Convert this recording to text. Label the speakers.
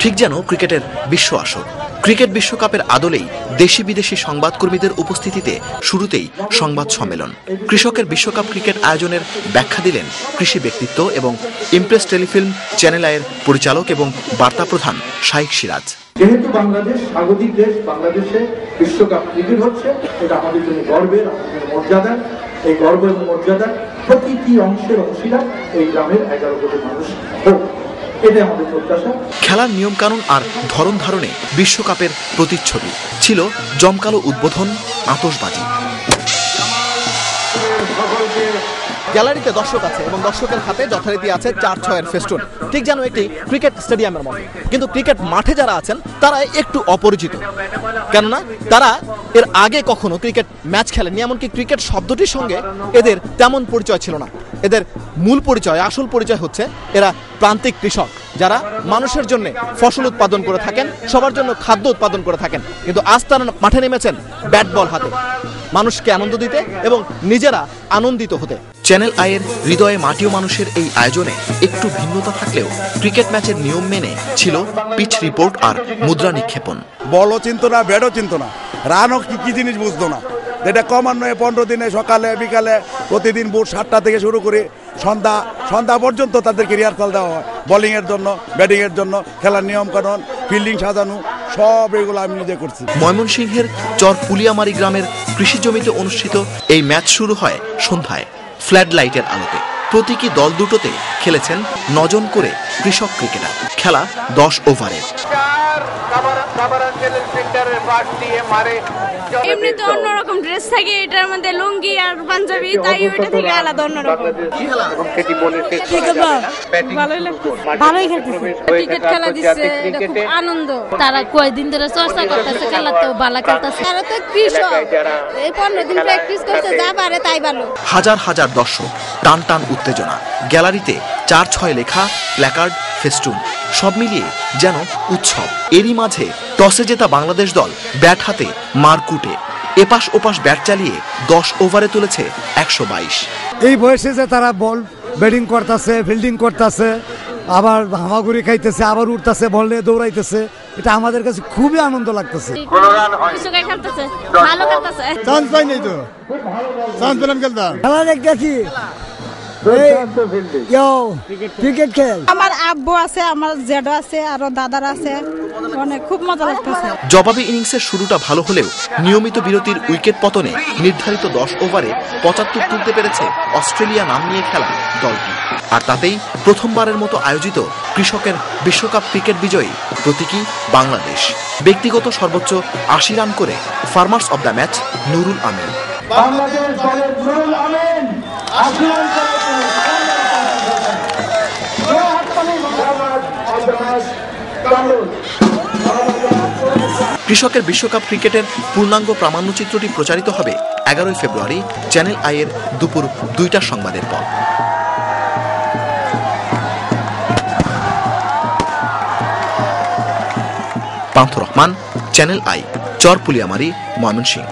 Speaker 1: ঠিক যেন ক্রিকেটের বিশ্ব আসর। ক্রিকেট বিশ্বকাপের আদলেই দেশি বিদেশি সংবাদকর্মীদের উপস্থিতিতে শুরুতেই সংবাদ সম্মেলন। কৃষকের বিশ্বকাপ ক্রিকেট আয়োজনের ব্যাখ্যা দিলেন কৃষি ব্যক্তিত্ব এবং ইমপ্রেস টেলিফিল্ম চ্যানেল আইয়ের পরিচালক এবং বার্তা প্রধান শাইখ সিরাজ।
Speaker 2: যেহেতু বাংলাদেশ স্বাগতিক দেশ, বাংলাদেশে বিশ্বকাপ ক্রিকেট হচ্ছে, এটা আমাদের জন্য গর্বের, আমাদের মর্যাদা। এই গর্ব এবং মর্যাদা প্রতিটি অংশের অংশীদার এই গ্রামের 11 কোটি মানুষ হোক, এটাই আমাদের প্রত্যাশা।
Speaker 1: খেলার নিয়ম কানুন আর ধরন ধারণে বিশ্বকাপের প্রতিচ্ছবি ছিল জমকালো উদ্বোধন, আতশবাজি। গ্যালারিতে দর্শক আছে এবং দর্শকের হাতে যথারীতি আছে 4-6-এর ফেস্টুন, ঠিক যেন একটি ক্রিকেট স্টেডিয়ামের মতো। কিন্তু ক্রিকেট মাঠে যারা আছেন তারা একটু অপরিচিত, কেননা তারা এর আগে কখনো ক্রিকেট ম্যাচ খেলেনি, এমনকি ক্রিকেট শব্দটির সঙ্গে এদের তেমন পরিচয় ছিল না। এদের মূল পরিচয়, আসল পরিচয় হচ্ছে এরা প্রান্তিক কৃষক, যারা মানুষের জন্য ফসল উৎপাদন করে থাকেন, সবার জন্য খাদ্য উৎপাদন করে থাকেন। কিন্তু আজ তারা মাঠে নেমেছেন ব্যাট বল হাতে, মানুষকে আনন্দ দিতে এবং নিজেরা আনন্দিত হতে। চ্যানেল আইয়ের হৃদয়ে মাটিও মানুষের এই আয়োজনে একটু ভিন্নতা থাকলেও ক্রিকেট ম্যাচের নিয়ম মেনে ছিল পিচ রিপোর্ট আর মুদ্রা নিক্ষেপণ।
Speaker 3: বলও চিন্ত না, ব্যাটও চিন্ত না, রানও কি জিনিস বুঝতো না। যেটা ক্রমান্বয়ে 15 দিনে সকালে বিকালে প্রতিদিন ভোর 7টা থেকে শুরু করে সন্ধ্যা পর্যন্ত তাদেরকে রিহার্সাল দেওয়া হয়, বোলিংয়ের জন্য, ব্যাটিংয়ের জন্য, খেলার নিয়মকানুন, ফিল্ডিং সাজানো, সব এগুলো আমি নিজে করছি।
Speaker 1: ময়মনসিংহের চর পুলিয়ামারি গ্রামের কৃষি জমিতে অনুষ্ঠিত এই ম্যাচ শুরু হয় সন্ধ্যায় ফ্ল্যাড লাইটের আলোতে। প্রতীকী দল দুটোতে খেলেছেন 9 জন করে কৃষক ক্রিকেটার। খেলা 10 ওভারের।
Speaker 4: এমনি তো অন্যরকম ড্রেস থাকে, এটার মধ্যে লুঙ্গি আর পাঞ্জাবি, তাই ওইটা থেকে আলাদা অন্যরকম। ভালোই খেলতেছে, ক্রিকেট খেলা দিচ্ছে, এটা খুব আনন্দ।
Speaker 5: তারা কয়েকদিন ধরে চর্চা করতেছে, খেলা তো ভালো খেলতেছে।
Speaker 4: তারা তো কৃষক, এই 15 দিন প্র্যাকটিস করতে যা পারে তাই ভালো।
Speaker 1: হাজার হাজার দর্শক, টান টান উত্তেজনা, গ্যালারিতে 4-6 লেখা প্ল্যাকার্ড, ফেস্টুন, সব মিলিয়ে যেন উৎসব। এরই মাঝে টসে জেতা বাংলাদেশ দল ব্যাট হাতে মারকুটে এপাশ ওপাশ ব্যাট চালিয়ে 10 ওভারে তুলেছে 122।
Speaker 6: এই বয়সে যে তারা বল ব্যাটিং করতেছে, ফিল্ডিং করতেছে, আবার হামাগুড়ি খাইতেছে, আবার উঠতেছে, বল নিয়ে দৌড়াইতেছে, এটা আমাদের কাছে খুবই আনন্দ লাগতেছে। চান্স পাই নাই তো, চান্স পেলাম খেলতাম, খেলা দেখতেছি। ক্রিকেট খেল
Speaker 4: আমার আব্বু আছে, আমার জেঠো আছে, আরো দাদার আছে, অনেক খুব মজা লাগতেছে।
Speaker 1: জবাবি ইনিংসের শুরুটা ভালো হলেও নিয়মিত বিরতির উইকেট পতনে নির্ধারিত 10 ওভারে 75 তুলতে পেরেছে অস্ট্রেলিয়া নাম নিয়ে খেলা দলটি। আর তাতেই প্রথমবারের মতো আয়োজিত কৃষকের বিশ্বকাপ ক্রিকেট বিজয়ী প্রতীকী বাংলাদেশ। ব্যক্তিগত সর্বোচ্চ 80 রান করে farmers of the match Nurul Amin. কৃষকের বিশ্বকাপ ক্রিকেটের পূর্ণাঙ্গ প্রামাণ্যচিত্রটি প্রচারিত হবে 11 ফেব্রুয়ারি চ্যানেল আইয়ের দুপুর 2টার সংবাদের পর। Pantho Rahman, channel I, Char Puliamari, Mymensingh.